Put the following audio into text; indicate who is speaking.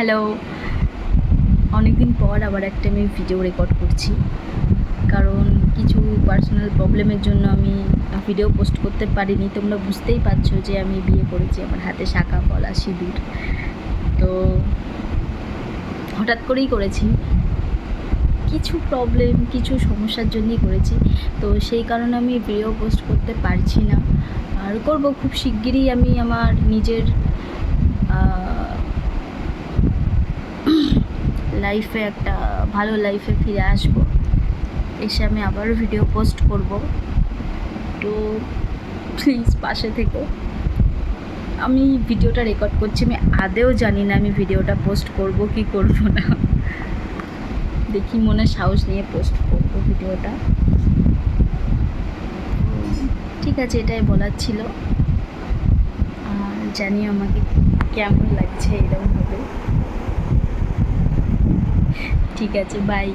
Speaker 1: Hello, অনেকদিন পর আবার একটা আমি ভিডিও রেকর্ড করছি, কারণ কিছু পার্সোনাল প্রবলেমের জন্য আমি ভিডিও পোস্ট করতে পারিনি। তোমরা বুঝতেই পারছো যে আমি বিয়ে করেছি, আমার হাতে শাঁখা পলা সিঁদুর, তো হঠাৎ করেই করেছি, কিছু প্রবলেম কিছু সমস্যার জন্যই করেছি। তো সেই কারণে আমি ভিডিও পোস্ট করতে পারছি না, আর করব খুব শিগগিরই। আমি আমার নিজের লাইফে একটা ভালো লাইফে ফিরে আসব, এসে আমি আবারও ভিডিও পোস্ট করব। তো প্লিজ পাশে থেকো। আমি ভিডিওটা রেকর্ড করছি, আমি আদেও জানি না আমি ভিডিওটা পোস্ট করব কি করব না। দেখি মনে সাহস নিয়ে পোস্ট করব ভিডিওটা। ঠিক আছে, এটাই বলার ছিল। আর জানি আমাকে কেমন লাগছে এরকমভাবে। ঠিক আছে, বাই।